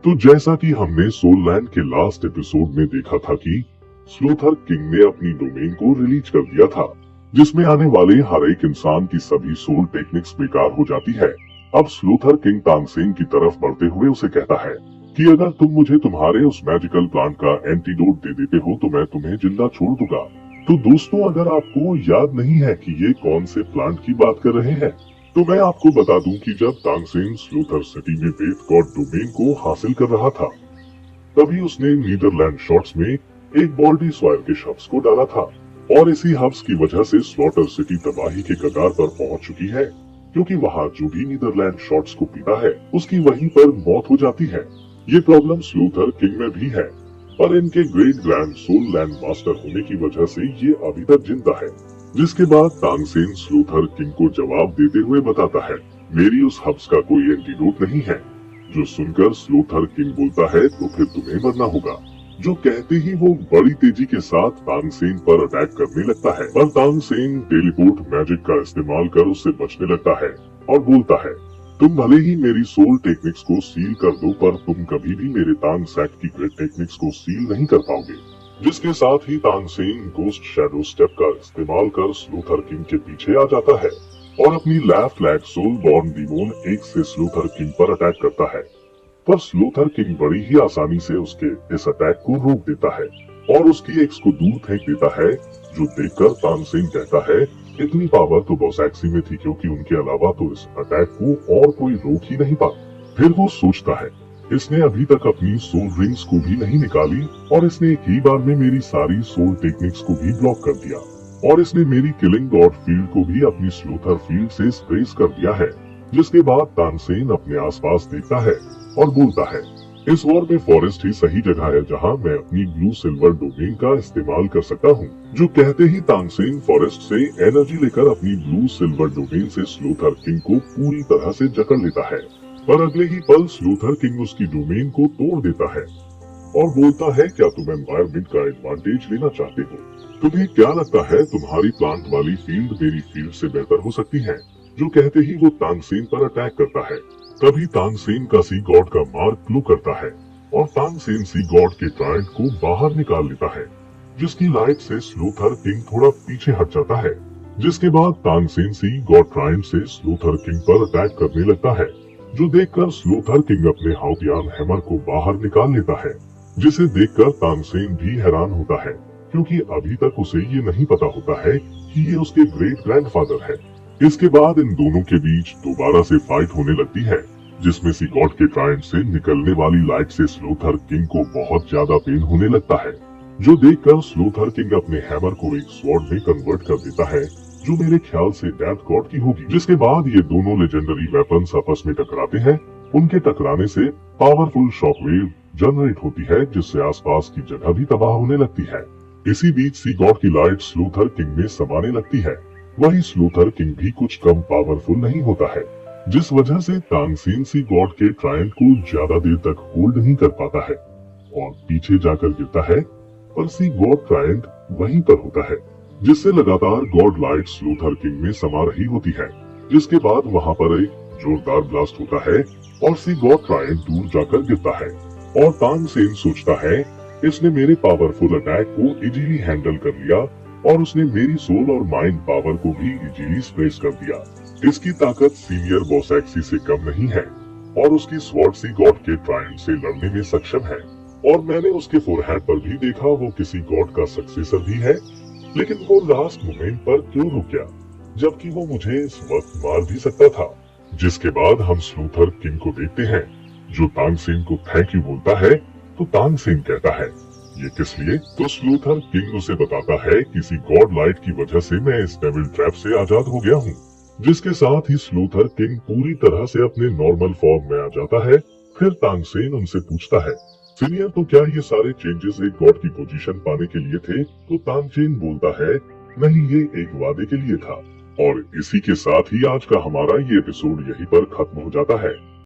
तो जैसा कि हमने सोल लैंड के लास्ट एपिसोड में देखा था कि स्लोथर किंग ने अपनी डोमेन को रिलीज कर दिया था, जिसमें आने वाले हर एक इंसान की सभी सोल टेक्निक्स बेकार हो जाती है। अब स्लोथर किंग तांगसेन की तरफ बढ़ते हुए उसे कहता है कि अगर तुम मुझे तुम्हारे उस मैजिकल प्लांट का एंटीडोट दे देते हो तो मैं तुम्हें जिंदा छोड़ दूंगा। तो दोस्तों, अगर आपको याद नहीं है कि ये कौन से प्लांट की बात कर रहे हैं, तो मैं आपको बता दूं कि जब तांगसेन स्लोथर सिटी में बेथ गॉड डोमेन को हासिल कर रहा था, तभी उसने नीदरलैंड शॉट्स में एक बॉल्डी सॉइल के हब्स को डाला था, और इसी हब्स की वजह से स्लॉटर सिटी तबाही के कगार पर पहुंच चुकी है, क्योंकि वहाँ जो भी नीदरलैंड शॉट्स को पीता है उसकी वहीं पर मौत हो जाती है। ये प्रॉब्लम स्लोथर किंग में भी है, पर इनके ग्रेट ग्रैंड सोल लैंड मास्टर होने की वजह से ये अभी तक जिंदा है। जिसके बाद तांगसेन स्लोथर किंग को जवाब देते हुए बताता है, मेरी उस हब्स का कोई एंटीडोट नहीं है। जो सुनकर स्लोथर किंग बोलता है, तो फिर तुम्हें मरना होगा। जो कहते ही वो बड़ी तेजी के साथ तांगसेन पर अटैक करने लगता है, पर तांगसेन टेलीपोर्ट मैजिक का इस्तेमाल कर उससे बचने लगता है और बोलता है, तुम भले ही मेरी सोल टेक्निक्स को सील कर दो, पर तुम कभी भी मेरे तांग सैक की ग्रेट टेक्निक्स को सील नहीं कर पाओगे। जिसके साथ ही तांगसेन गोस्ट शैडो स्टेप का इस्तेमाल कर स्लोथर किंग के पीछे आ जाता है और अपनी लेफ्ट लेग सोल बॉर्न डीमोन एक से स्लोथर किंग पर अटैक करता है, पर स्लोथर किंग बड़ी ही आसानी से उसके इस अटैक को रोक देता है और उसकी एक्स को दूर फेंक देता है। जो देखकर तांगसेन कहता है, इतनी पावर तो बॉसैक्सी में थी, क्योंकि उनके अलावा तो इस अटैक को और कोई रोक ही नहीं पाता। फिर वो सोचता है, इसने अभी तक अपनी सोल रिंग्स को भी नहीं निकाली और इसने एक ही बार में मेरी सारी सोल टेक्निक्स को भी ब्लॉक कर दिया, और इसने मेरी किलिंग गॉड फील्ड को भी अपनी स्लोथर फील्ड से स्पेस कर दिया है। जिसके बाद तांगसेन अपने आसपास देखता है और बोलता है, इस वॉर में फॉरेस्ट ही सही जगह है जहां मैं अपनी ब्लू सिल्वर डोमेन का इस्तेमाल कर सकता हूं। जो कहते ही तांगसेन फॉरेस्ट से एनर्जी लेकर अपनी ब्लू सिल्वर डोमेन से स्लोथर किंग को पूरी तरह से जकड़ लेता है, पर अगले ही पल स्लोथर किंग उसकी डोमेन को तोड़ देता है और बोलता है, क्या तुम एनवायरमेंट का एडवांटेज लेना चाहते हो? तुम्हें क्या लगता है तुम्हारी प्लांट वाली फील्ड मेरी फील्ड से बेहतर हो सकती है? जो कहते ही वो तांगसेन पर अटैक करता है। तभी तांगसेन का सी गॉड का मार्क ग्लो करता है और तांगसेन सी गॉड के ट्रायड को बाहर निकाल लेता है, जिसकी लाइट से स्लोथर किंग थोड़ा पीछे हट जाता है। जिसके बाद तांगसेन सी गॉड ट्रायड से स्लोथर किंग पर अटैक करने लगता है, जो देखकर स्लोथर किंग अपने हाउतियान हैमर को बाहर निकाल लेता है, जिसे देखकर तांगसेन भी हैरान होता है, क्योंकि अभी तक उसे ये नहीं पता होता है कि ये उसके ग्रेट ग्रैंडफादर है। इसके बाद इन दोनों के बीच दोबारा से फाइट होने लगती है, जिसमें सी गॉड के ट्रायड से निकलने वाली लाइट से स्लोथर किंग को बहुत ज्यादा पेन होने लगता है। जो देखकर स्लोथर किंग अपने हैमर को एक स्वॉर्ड में कन्वर्ट कर देता है, जो मेरे ख्याल से डेथ गॉड की होगी। जिसके बाद ये दोनों लेजेंडरी वेपन्स आपस में टकराते हैं। उनके टकराने से पावरफुल शॉकवेव जनरेट होती है, जिससे आसपास की जगह भी तबाह होने लगती है। इसी बीच सी गॉड की लाइट स्लोथर किंग में समाने लगती है। वही स्लोथर किंग भी कुछ कम पावरफुल नहीं होता है, जिस वजह से तांगसेन सी गॉड के ट्रायड को ज्यादा देर तक होल्ड नहीं कर पाता है और पीछे जाकर गिरता है, पर सी गॉड ट्रायड वहीं पर होता है, जिससे लगातार गॉड लाइट स्लोथर किंग में समा रही होती है। जिसके बाद वहां पर एक जोरदार ब्लास्ट होता है और सी गॉड ट्रायड दूर जाकर गिरता है और तांगसेन सोचता है, इसने मेरे पावरफुल अटैक को इजीली हैंडल कर लिया और उसने मेरी सोल और माइंड पावर को भी इजीली स्प्रेस कर दिया। इसकी ताकत सीनियर बॉसैक्सी से कम नहीं है और उसकी स्वॉर्ड सी गॉड के ट्रायड से लड़ने में सक्षम है, और मैंने उसके फोरहेड पर भी देखा वो किसी गॉड का सक्सेसर भी है, लेकिन वो लास्ट मोमेंट पर क्यों रुक गया, जबकि वो मुझे इस वक्त मार भी सकता था। जिसके बाद हम स्लोथर किंग को देखते हैं, जो तांगसेन को थैंक यू बोलता है। तो तांगसेन कहता है, ये किस लिए? तो स्लोथर किंग उसे बताता है, किसी गॉड लाइट की वजह से मैं इस डेविल ट्रैप से आजाद हो गया हूँ। जिसके साथ ही स्लोथर किंग पूरी तरह से अपने नॉर्मल फॉर्म में आ जाता है। फिर तांगसेन उनसे पूछता है, सीनियर, तो क्या ये सारे चेंजेस एक गॉड की पोजीशन पाने के लिए थे? तो तांगसेन बोलता है, नहीं, ये एक वादे के लिए था। और इसी के साथ ही आज का हमारा ये एपिसोड यहीं पर खत्म हो जाता है।